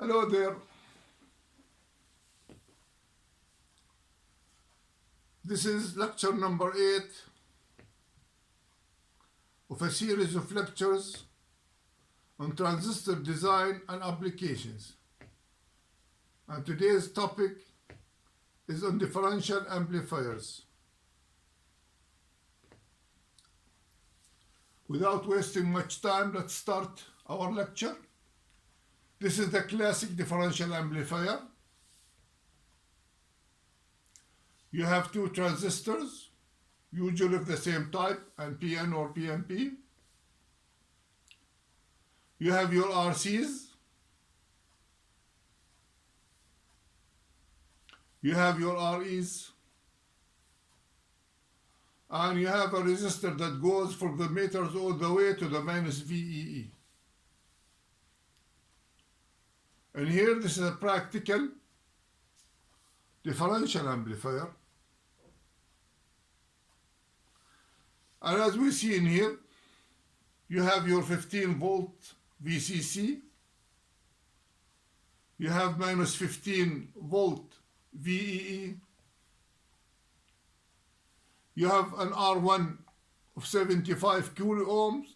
Hello there. This is lecture number 8 of a series of lectures on transistor design and applications. And today's topic is on differential amplifiers. Without wasting much time, let's start our lecture. This is the classic differential amplifier. You have two transistors, usually of the same type, NPN or PNP. You have your RCs. You have your REs. And you have a resistor that goes from the meters all the way to the minus VEE. And here, this is a practical differential amplifier. And as we see in here, you have your 15 volt VCC. You have minus 15 volt VEE. You have an R1 of 75 kilo ohms.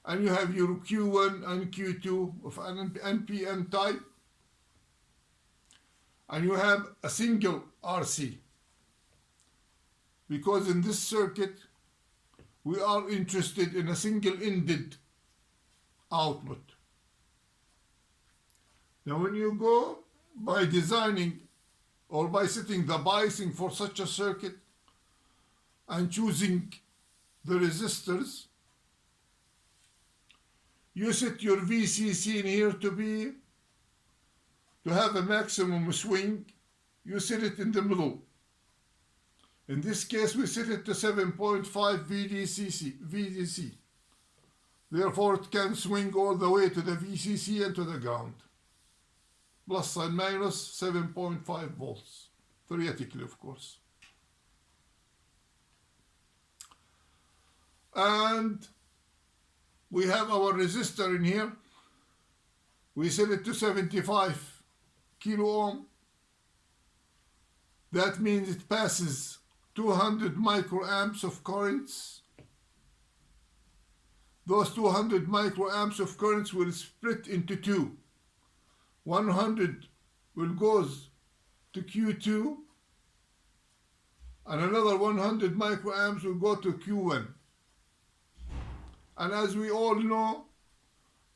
And you have your Q1 and Q2 of an NPN type. And you have a single RC. Because in this circuit, we are interested in a single-ended output. Now when you go by designing or by setting the biasing for such a circuit and choosing the resistors, you set your VCC in here to have a maximum swing. You set it in the middle. In this case, we set it to 7.5 VDC. Therefore, it can swing all the way to the VCC and to the ground. Plus and minus 7.5 volts, theoretically, of course. And we have our resistor in here. We set it to 75 kilo ohm. That means it passes 200 microamps of currents. Those 200 microamps of currents will split into two. 100 will goes to Q2, and another 100 microamps will go to Q1. And as we all know,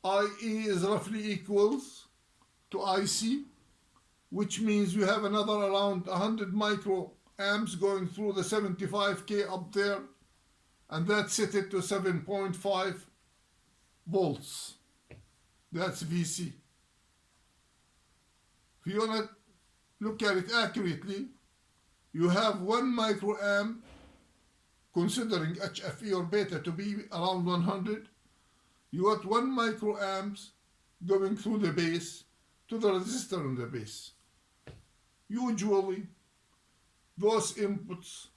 IE is roughly equals to IC, which means you have another around 100 microamps going through the 75K up there, and that's set it to 7.5 volts. That's VC. If you want to look at it accurately, you have 1 microamp, considering HFE or beta to be around 100, you got 1 microamps going through the base to the resistor on the base. Usually, those inputs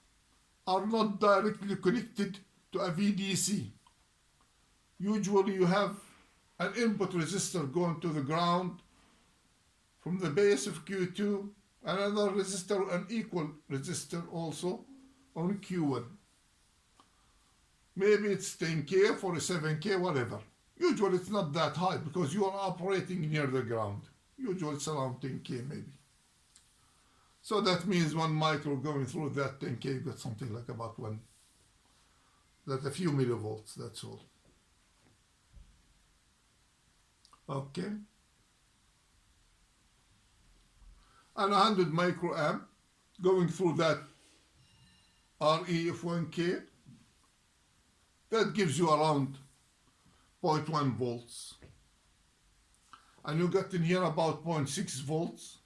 are not directly connected to a VDC. Usually, you have an input resistor going to the ground from the base of Q2, another resistor, an equal resistor also on Q1. Maybe it's 10K, 47K, whatever. Usually it's not that high because you are operating near the ground. Usually it's around 10K maybe. So that means 1 micro going through that 10K, you got something like about that's a few millivolts, that's all. Okay. And 100 microamp going through that RE of 1K. That gives you around 0.1 volts. And you got in here about 0.6 volts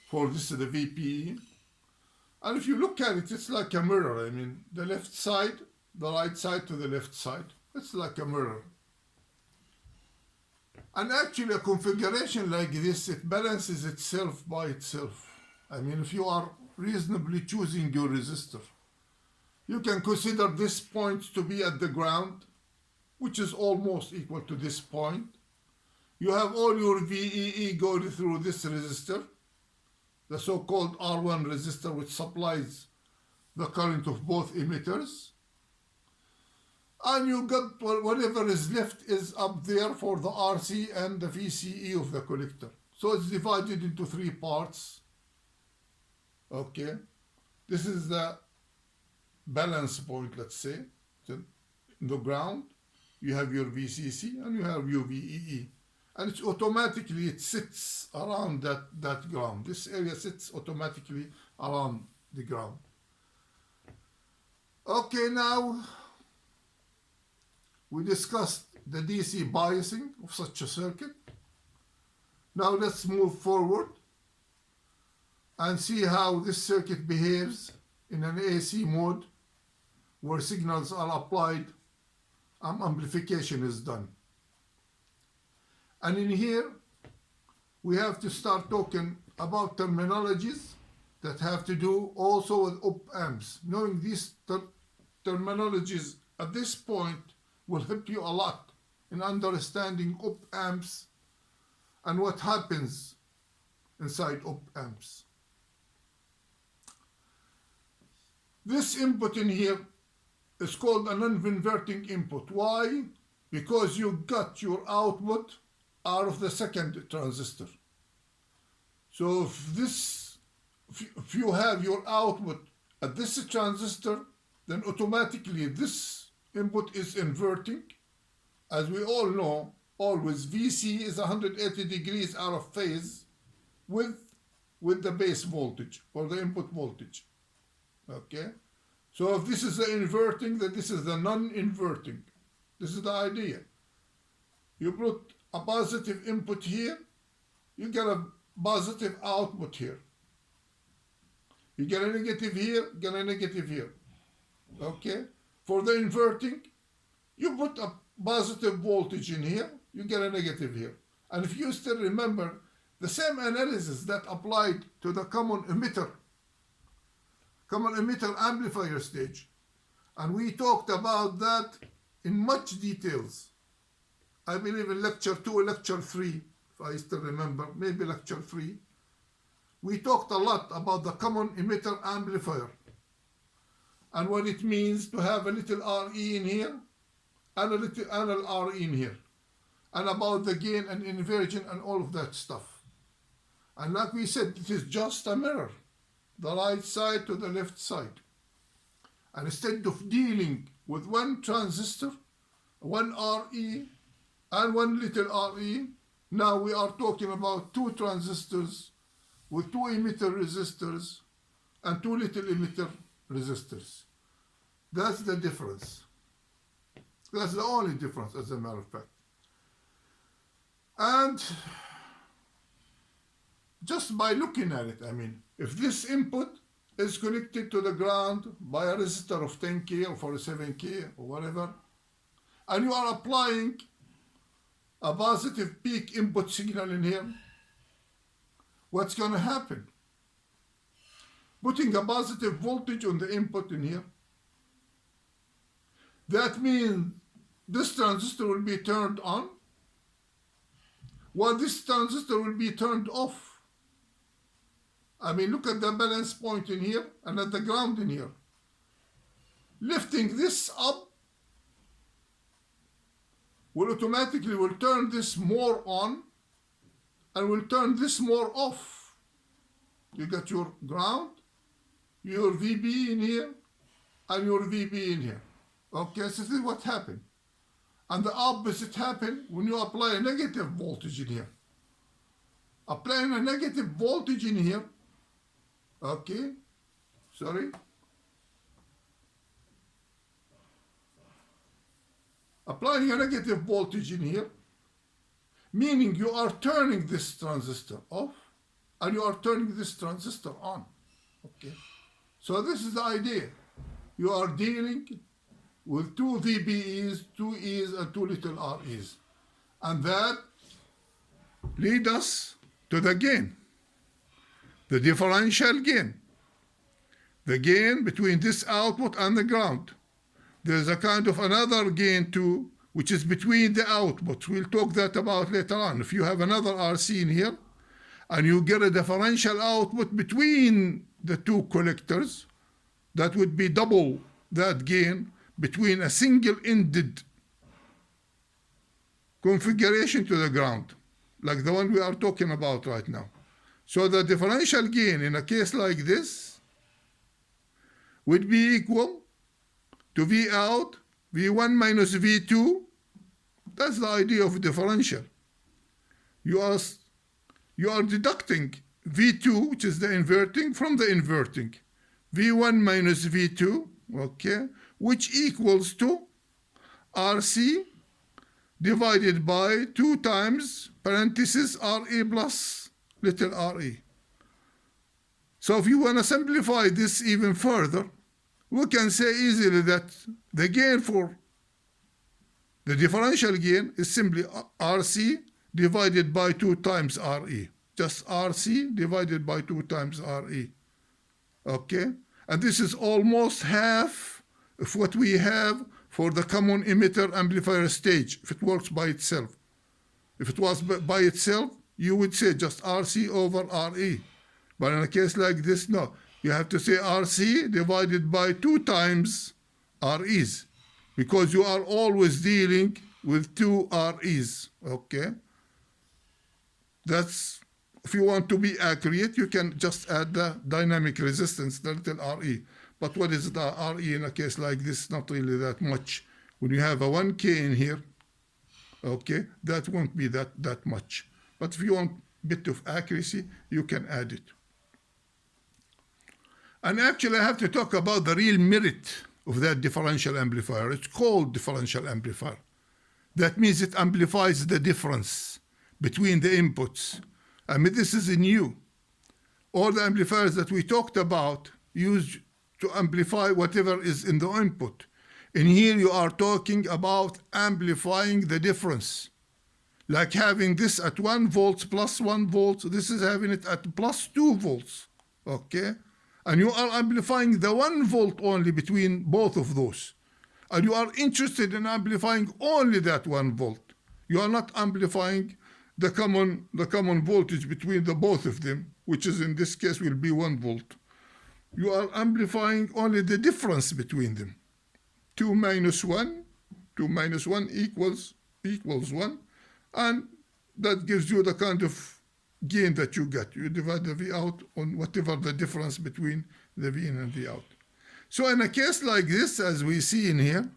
for this the VPE. And if you look at it, it's like a mirror. I mean, the left side, the right side to the left side. It's like a mirror. And actually a configuration like this, it balances itself by itself. I mean, if you are reasonably choosing your resistor, you can consider this point to be at the ground, which is almost equal to this point. you have all your VEE going through this resistor, the so-called R1 resistor, which supplies the current of both emitters. And you got whatever is left is up there for the RC and the VCE of the collector. So it's divided into three parts. Okay, this is the balance point, let's say. So in the ground, you have your VCC and you have your VEE. And it's automatically, it sits around that ground. This area sits automatically around the ground. Okay, now we discussed the DC biasing of such a circuit. Now let's move forward and see how this circuit behaves in an AC mode where signals are applied and amplification is done. And in here, we have to start talking about terminologies that have to do also with op amps. Knowing these terminologies at this point will help you a lot in understanding op amps and what happens inside op amps. This input in here is called a non-inverting input. Why? Because you got your output out of the second transistor. So if you have your output at this transistor, then automatically this input is inverting. As we all know, always VC is 180 degrees out of phase with the base voltage or the input voltage. Okay? So if this is the inverting, then this is the non-inverting. This is the idea. You put a positive input here, you get a positive output here. You get a negative here, get a negative here. Okay? For the inverting, you put a positive voltage in here, you get a negative here. And if you still remember, the same analysis that applied to the common emitter amplifier stage. And we talked about that in much details. I believe in lecture 2 or lecture 3, if I still remember, maybe lecture 3. We talked a lot about the common emitter amplifier and what it means to have a little RE in here and a little RE in here, and about the gain and inversion and all of that stuff. And like we said, it is just a mirror, the right side to the left side. And instead of dealing with one transistor, one RE, and one little RE, now we are talking about two transistors with two emitter resistors and two little emitter resistors. That's the difference. That's the only difference, as a matter of fact. And just by looking at it, I mean, if this input is connected to the ground by a resistor of 10K or 47K or whatever, and you are applying a positive peak input signal in here, what's going to happen? Putting a positive voltage on the input in here, that means this transistor will be turned on, while this transistor will be turned off. I mean, look at the balance point in here and at the ground in here. Lifting this up will automatically turn this more on and will turn this more off. You got your ground, your VB in here, and your VB in here. Okay, so this is what happened. And the opposite happened when you apply a negative voltage in here. Applying a negative voltage in here, okay, sorry. Applying a negative voltage in here, meaning you are turning this transistor off and you are turning this transistor on. Okay, so this is the idea. You are dealing with two VBEs, two E's, and two little REs. And that leads us to the gain, the differential gain, the gain between this output and the ground. There's a kind of another gain too, which is between the outputs. We'll talk that about later on. If you have another RC in here, and you get a differential output between the two collectors, that would be double that gain between a single-ended configuration to the ground, like the one we are talking about right now. So the differential gain in a case like this would be equal to V out, V1 minus V2. That's the idea of differential. You are deducting V2, which is the inverting, from the inverting. V1 minus V2, okay, which equals to RC divided by 2 times parenthesis RE plus little re. So if you want to simplify this even further, we can say easily that the gain for the differential gain is simply RC divided by 2 times RE. Just RC divided by 2 times RE. Okay? And this is almost half of what we have for the common emitter amplifier stage, if it works by itself. If it was by itself, you would say just RC over RE. But in a case like this, no. You have to say RC divided by 2 times REs, because you are always dealing with 2 REs, okay? That's, if you want to be accurate, you can just add the dynamic resistance, the little RE. But what is the RE in a case like this? Not really that much. When you have a 1K in here, okay, that won't be that much. But if you want a bit of accuracy, you can add it. And actually, I have to talk about the real merit of that differential amplifier. It's called differential amplifier. That means it amplifies the difference between the inputs. I mean, this is new. All the amplifiers that we talked about use to amplify whatever is in the input. And here you are talking about amplifying the difference. Like having this at 1 volt plus 1 volt, this is having it at plus 2 volts, okay? And you are amplifying the 1 volt only between both of those. And you are interested in amplifying only that 1 volt. You are not amplifying the common voltage between the both of them, which is in this case will be 1 volt. You are amplifying only the difference between them. 2 minus 1 equals 1, and that gives you the kind of gain that you get. You divide the V out on whatever the difference between the V in and V out. So in a case like this, as we see in here,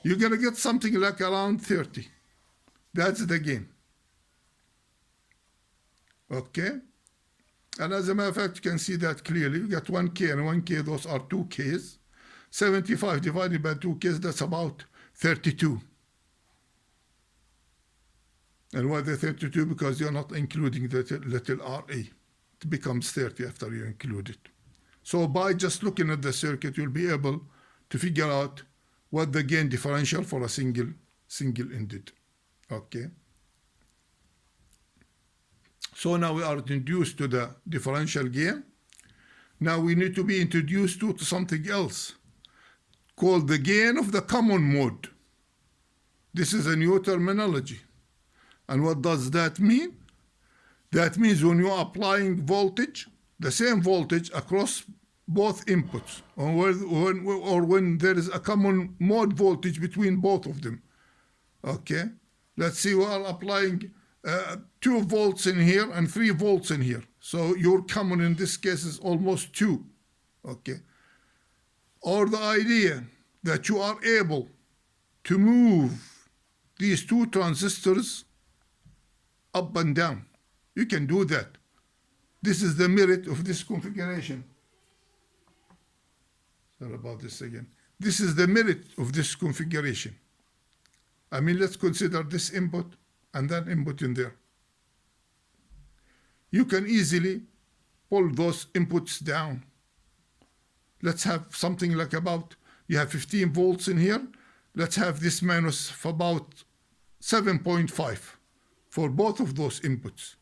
you're going to get something like around 30. That's the gain. Okay? And as a matter of fact, you can see that clearly. You get 1K and 1K, those are 2Ks. 75 divided by 2Ks, that's about 32. And why the 32? Because you're not including the little RE. It becomes 30 after you include it. So by just looking at the circuit, you'll be able to figure out what the gain differential for a single-ended. Okay. So now we are introduced to the differential gain. Now we need to be introduced to something else called the gain of the common mode. This is a new terminology. And what does that mean? That means when you are applying voltage, the same voltage across both inputs, or when there is a common mode voltage between both of them. Okay? Let's see, we are applying 2 volts in here and 3 volts in here. So your common in this case is almost 2. Okay? Or the idea that you are able to move these 2 transistors up and down. You can do that. This is the merit of this configuration. Sorry about this again. This is the merit of this configuration. I mean, let's consider this input and that input in there. You can easily pull those inputs down. Let's have something like about, you have 15 volts in here. Let's have this minus for about 7.5 for both of those inputs.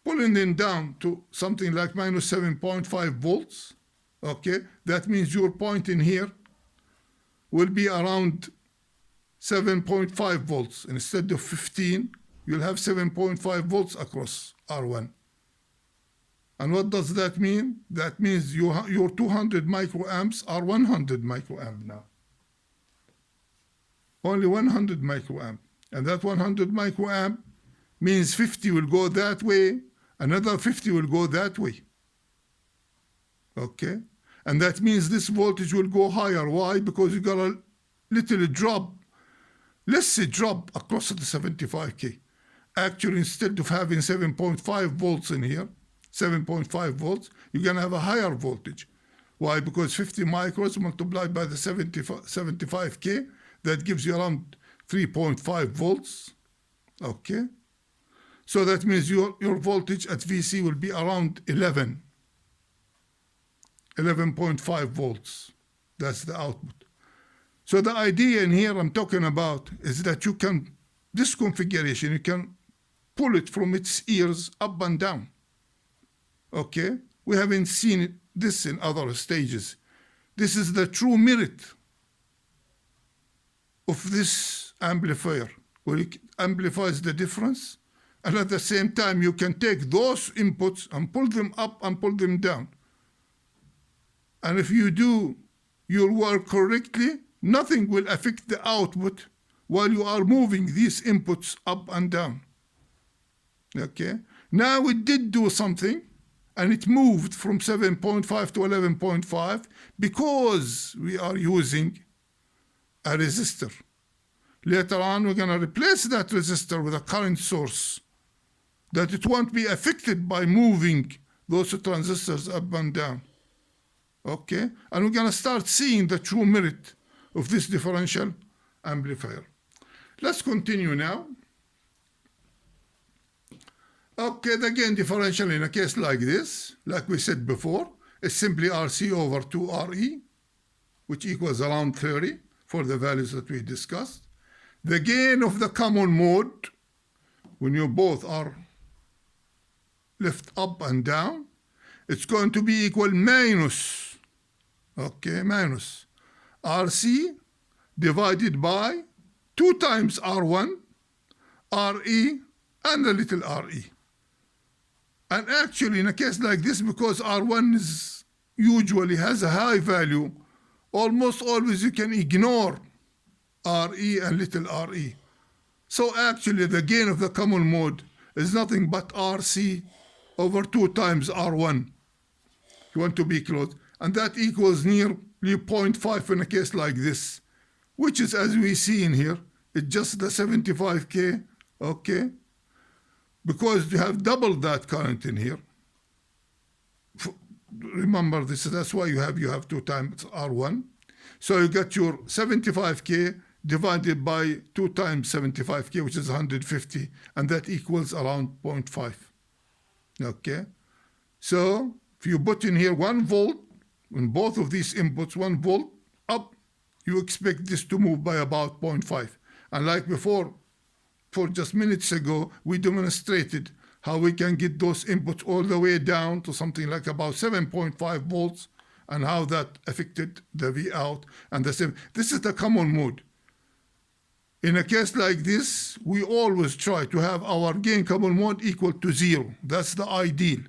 Pulling them down to something like minus 7.5 volts, okay? That means your point in here will be around 7.5 volts. Instead of 15, you'll have 7.5 volts across R1. And what does that mean? That means your 200 microamps are 100 microamp now. Only 100 microamp. And that 100 microamp means 50 will go that way, another 50 will go that way. Okay? And that means this voltage will go higher. Why? Because you got a little drop. Let's say drop across the 75K. Actually, instead of having 7.5 volts in here, 7.5 volts, you're going to have a higher voltage. Why? Because 50 micros multiplied by the 75K, that gives you around 3.5 volts. Okay? So that means your voltage at VC will be around 11.5 volts. That's the output. So the idea in here I'm talking about is that you can, this configuration, you can pull it from its ears up and down. Okay? We haven't seen this in other stages. This is the true merit of this amplifier, where it amplifies the difference, and at the same time you can take those inputs and pull them up and pull them down. And if you do your work correctly, nothing will affect the output while you are moving these inputs up and down. Okay? Now it did do something, and it moved from 7.5 to 11.5 because we are using a resistor. Later on, we're going to replace that resistor with a current source that it won't be affected by moving those transistors up and down. Okay? And we're going to start seeing the true merit of this differential amplifier. Let's continue now. Okay, the gain differential in a case like this, like we said before, is simply RC over 2RE, which equals around 30 for the values that we discussed. The gain of the common mode, when you both are left up and down, it's going to be equal minus, okay, minus RC divided by 2 times R1, RE, and a little RE. And actually, in a case like this, because R1 usually has a high value, almost always you can ignore RE and little RE. So actually, the gain of the common mode is nothing but RC over 2 times R1. You want to be close. And that equals nearly 0.5 in a case like this, which is, as we see in here, it's just the 75K, okay? Because you have doubled that current in here. Remember this, that's why you have 2 times R1. So you get your 75K divided by 2 times 75K, which is 150, and that equals around 0.5. Okay? So if you put in here 1 volt, in both of these inputs, 1 volt up, you expect this to move by about 0.5. And like before, for just minutes ago, we demonstrated how we can get those inputs all the way down to something like about 7.5 volts, and how that affected the V out. And the same. This is the common mode. In a case like this, we always try to have our gain common mode equal to 0. That's the ideal.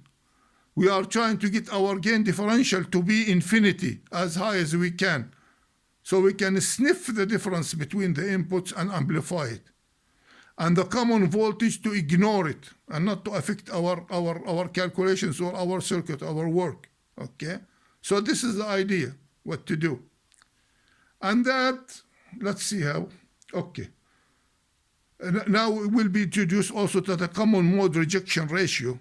We are trying to get our gain differential to be infinity, as high as we can, so we can sniff the difference between the inputs and amplify it. And the common voltage to ignore it and not to affect our calculations or our circuit, our work. Okay? So this is the idea, what to do. And that, let's see how. Okay. Now we will be introduced also to the common mode rejection ratio.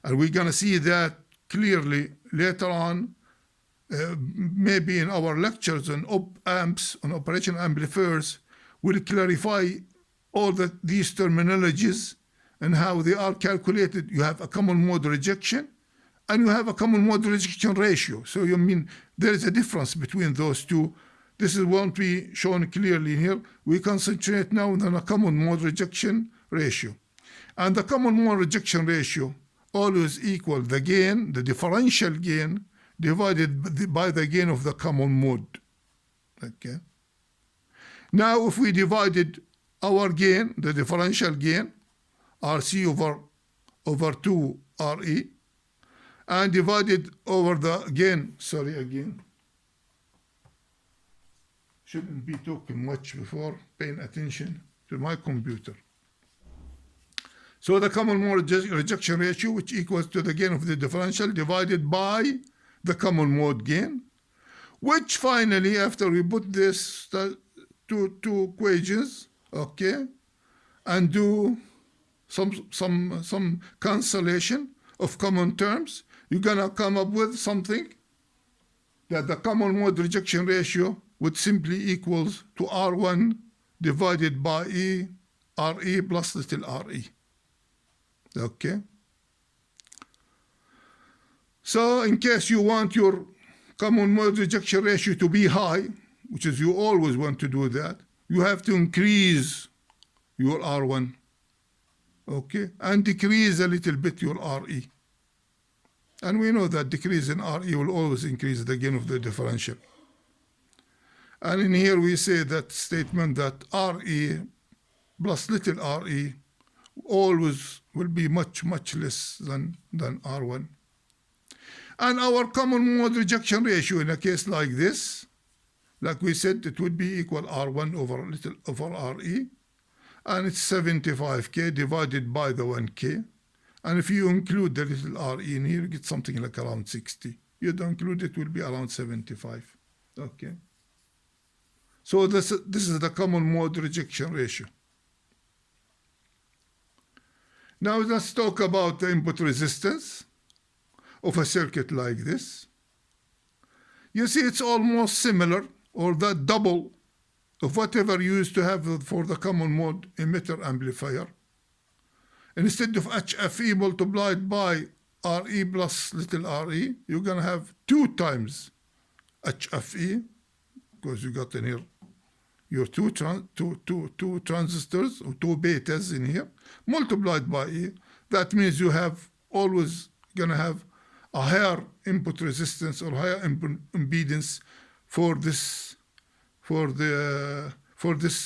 And we're going to see that clearly later on, maybe in our lectures on op-amps, on operational amplifiers, we'll clarify all these terminologies and how they are calculated. You have a common mode rejection and you have a common mode rejection ratio. So you mean there is a difference between those two. This is won't be shown clearly here. We concentrate now on a common mode rejection ratio. And the common mode rejection ratio always equal the gain, the differential gain, divided by the gain of the common mode. Okay. Now if we divided our gain, the differential gain, RC over 2 RE, and divided over the gain, sorry again, shouldn't be talking much before paying attention to my computer. So the common mode rejection ratio, which equals to the gain of the differential divided by the common mode gain, which finally, after we put this two equations, okay, and do some cancellation of common terms, you're gonna come up with something that the common mode rejection ratio would simply equals to R1 divided by RE plus little re. Okay. So in case you want your common mode rejection ratio to be high, which is you always want to do that, you have to increase your R1, okay, and decrease a little bit your RE. And we know that decrease in RE will always increase the gain of the differential. And in here we say that statement that RE plus little re always will be much less than R1. And our common mode rejection ratio in a case like this, like we said, it would be equal R1 over RE, and it's 75K divided by the 1K. And if you include the little RE in here, you get something like around 60. You don't include it, will be around 75. Okay. So this is the common mode rejection ratio. Now let's talk about the input resistance of a circuit like this. You see it's almost similar, or the double of whatever you used to have for the common mode emitter amplifier. Instead of HFE multiplied by RE plus little re, you're going to have 2 times HFE, because you got in here your two transistors, or 2 betas in here, multiplied by E. That means you have always going to have a higher input resistance or higher impedance for this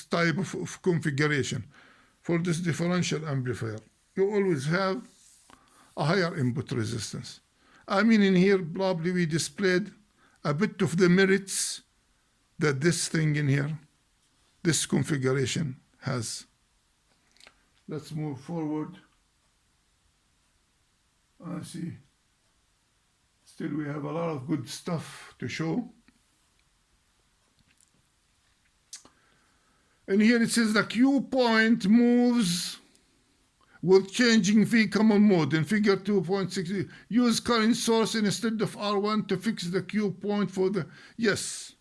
type of configuration, for this differential amplifier. You always have a higher input resistance. I mean, in here probably we displayed a bit of the merits that this thing in here, this configuration has. Let's move forward. I see. Still we have a lot of good stuff to show. And here it says the Q point moves with changing V common mode. In figure 2.6, use current source instead of R1 to fix the Q point for the, yes.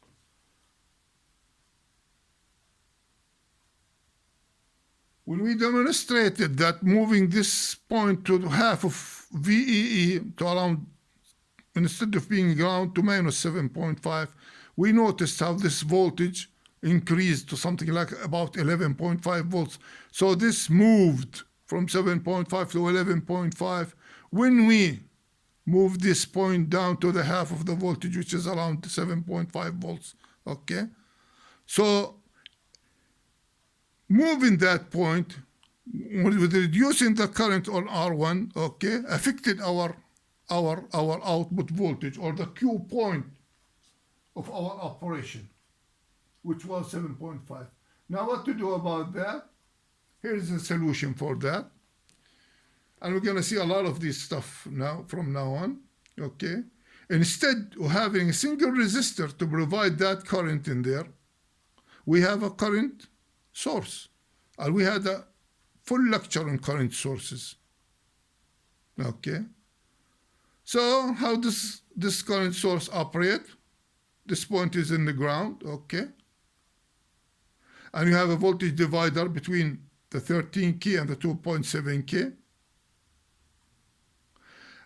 When we demonstrated that moving this point to half of VEE to around, instead of being ground, to minus 7.5, we noticed how this voltage increased to something like about 11.5 volts. So this moved from 7.5 to 11.5 when we move this point down to the half of the voltage, which is around 7.5 volts, okay? So moving that point, with reducing the current on R1, okay, affected our output voltage, or the Q point of our operation, which was 7.5. Now what to do about that? Here's a solution for that. And we're going to see a lot of this stuff now, from now on, okay? Instead of having a single resistor to provide that current in there, we have a current source. And we had a full lecture on current sources, okay? So how does this current source operate? This point is in the ground, okay? And you have a voltage divider between the 13K and the 2.7K.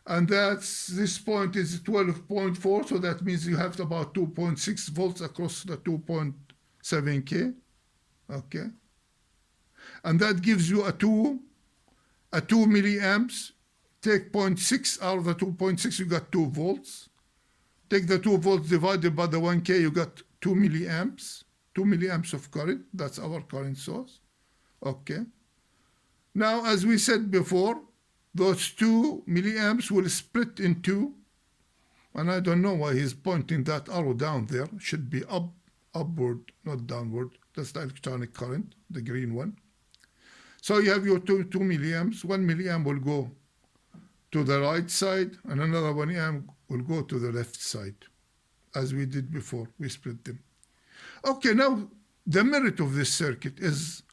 And this point is 12.4, so that means you have about 2.6 volts across the 2.7K, okay? And that gives you a 2 milliamps. Take 0.6 out of the 2.6, you got 2 volts. Take the 2 volts divided by the 1K, you got 2 milliamps, 2 milliamps of current. That's our current source. Okay. Now, as we said before, those 2 milliamps will split in two. And I don't know why he's pointing that arrow down there. It should be upward, not downward. That's the electronic current, the green one. So you have your 2 milliamps. 1 milliamp will go to the right side, and another 1 amp will go to the left side. As we did before, we split them. Okay, now the merit of this circuit is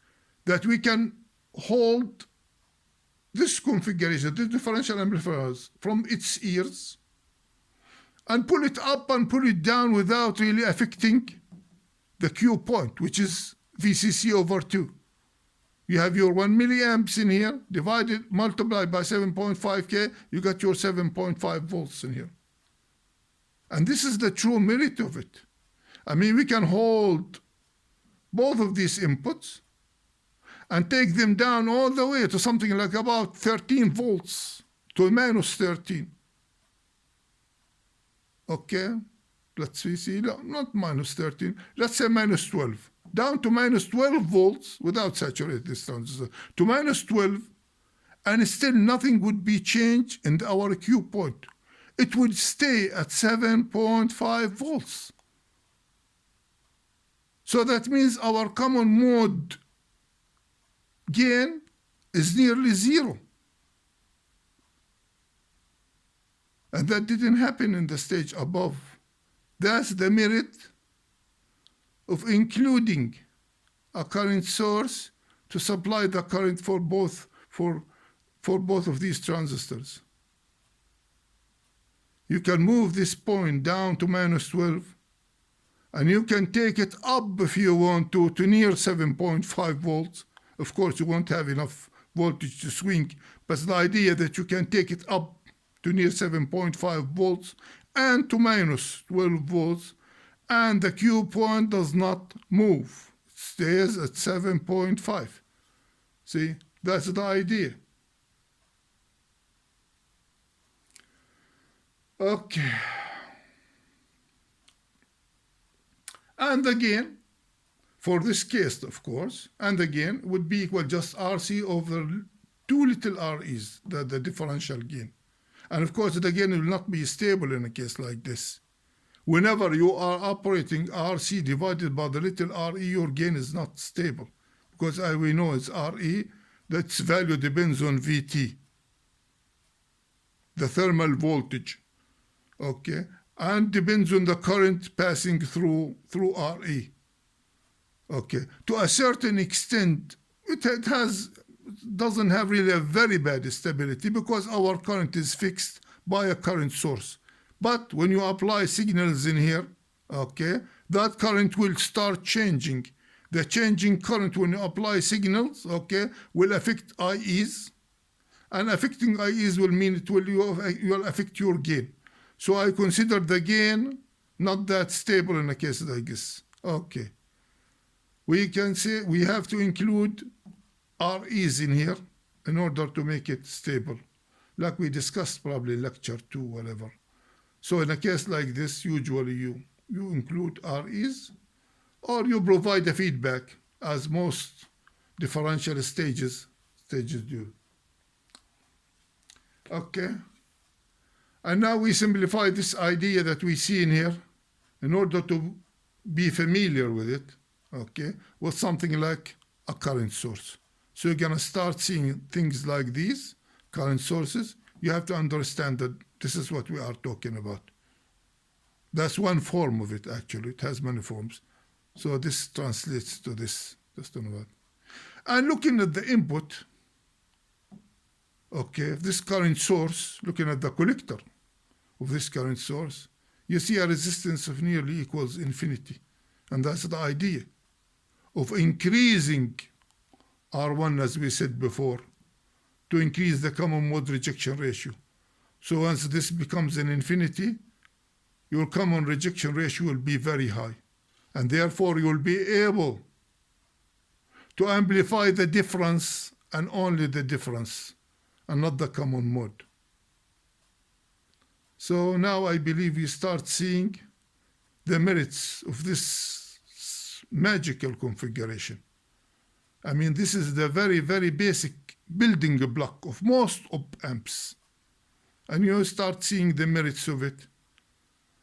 that we can hold this configuration, the differential amplifiers, from its ears and pull it up and pull it down without really affecting the Q point, which is VCC over 2. You have your 1 milliamps in here, multiplied by 7.5K, you got your 7.5 volts in here. And this is the true merit of it. I mean, we can hold both of these inputs and take them down all the way to something like about 13 volts to minus 13. Okay, let's see, no, not minus 13, let's say minus 12. Down to minus 12 volts without saturating this transistor, to minus 12, and still nothing would be changed in our Q point. It would stay at 7.5 volts. So that means our common mode gain is nearly 0. And that didn't happen in the stage above. That's the merit of including a current source to supply the current for both of these transistors. You can move this point down to minus 12, and you can take it up if you want to near 7.5 volts. Of course, you won't have enough voltage to swing, but the idea that you can take it up to near 7.5 volts and to minus 12 volts, and the Q point does not move. It stays at 7.5. See, that's the idea. Okay. And again, for this case, of course, and again, would be equal just RC over 2 little REs, the differential gain. And of course, it again will not be stable in a case like this. Whenever you are operating RC divided by the little RE, your gain is not stable. Because we know it's RE, that's value depends on VT, the thermal voltage, okay? And depends on the current passing through RE, okay? To a certain extent, it doesn't have really a very bad stability because our current is fixed by a current source. But when you apply signals in here, okay, that current will start changing. The changing current when you apply signals, okay, will affect IEs. And affecting IEs will mean it will affect your gain. So I consider the gain not that stable in a case like this. Okay. We can say we have to include REs in here in order to make it stable, like we discussed probably in lecture 2, whatever. So in a case like this, usually you include REs, or you provide a feedback, as most differential stages do. Okay. And now we simplify this idea that we see in here in order to be familiar with it, okay, with something like a current source. So you're going to start seeing things like these, current sources. You have to understand that this is what we are talking about. That's one form of it, actually. It has many forms. So this translates to this. Just don't know what. And looking at the input, okay, this current source, looking at the collector of this current source, you see a resistance of nearly equals infinity. And that's the idea of increasing R1, as we said before, to increase the common mode rejection ratio. So once this becomes an infinity, your common rejection ratio will be very high. And therefore, you'll be able to amplify the difference and only the difference, and not the common mode. So now I believe you start seeing the merits of this magical configuration. I mean, this is the very, very basic building block of most op-amps. And you start seeing the merits of it.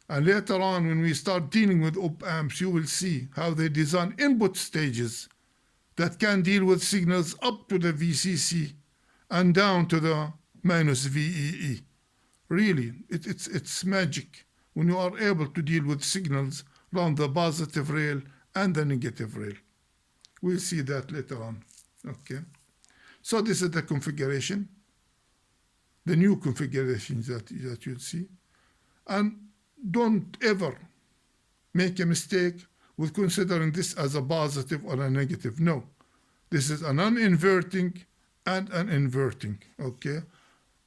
And later on, when we start dealing with op-amps, you will see how they design input stages that can deal with signals up to the VCC and down to the minus VEE. Really, it's magic when you are able to deal with signals around the positive rail and the negative rail. We'll see that later on. Okay. So this is the configuration, the new configurations that you'll see. And don't ever make a mistake with considering this as a positive or a negative. No, this is a non-inverting and an inverting. Okay.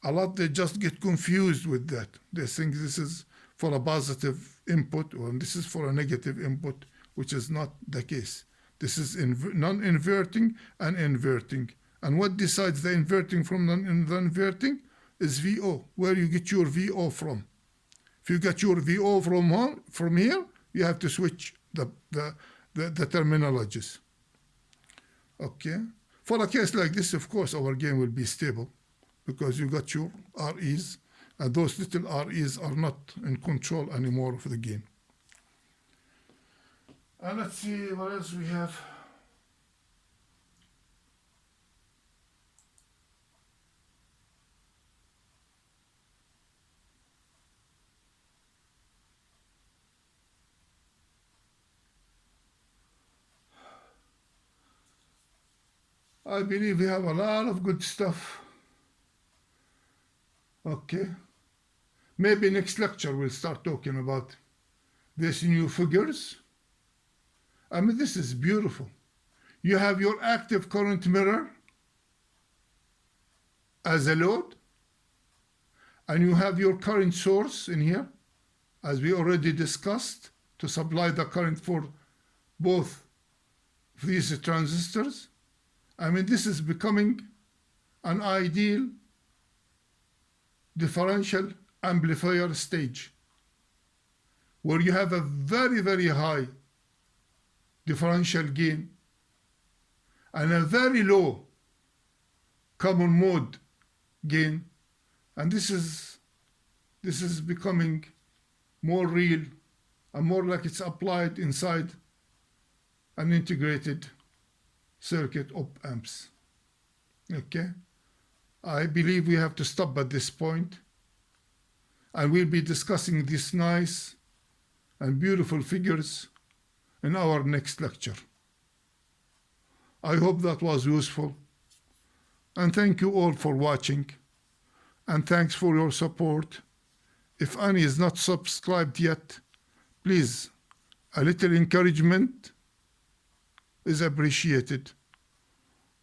A lot, they just get confused with that. They think this is for a positive input or this is for a negative input, which is not the case. This is non-inverting and inverting. And what decides the inverting from non-inverting is VO, where you get your VO from. If you get your VO from here, you have to switch the terminologies. Okay. For a case like this, of course, our gain will be stable because you got your REs, and those little REs are not in control anymore of the gain. And let's see what else we have. I believe we have a lot of good stuff. Okay. Maybe next lecture we'll start talking about these new figures. I mean, this is beautiful. You have your active current mirror as a load, and you have your current source in here, as we already discussed, to supply the current for both of these transistors. I mean, this is becoming an ideal differential amplifier stage, where you have a very, very high differential gain and a very low common mode gain, and this is becoming more real and more like it's applied inside an integrated circuit op-amps. Okay, I believe we have to stop at this point, and we'll be discussing these nice and beautiful figures in our next lecture. I hope that was useful, and thank you all for watching, and thanks for your support. If any is not subscribed yet, please, a little encouragement is appreciated.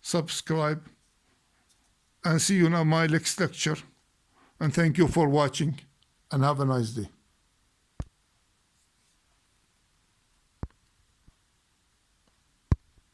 Subscribe, and see you in my next lecture, and thank you for watching, and have a nice day.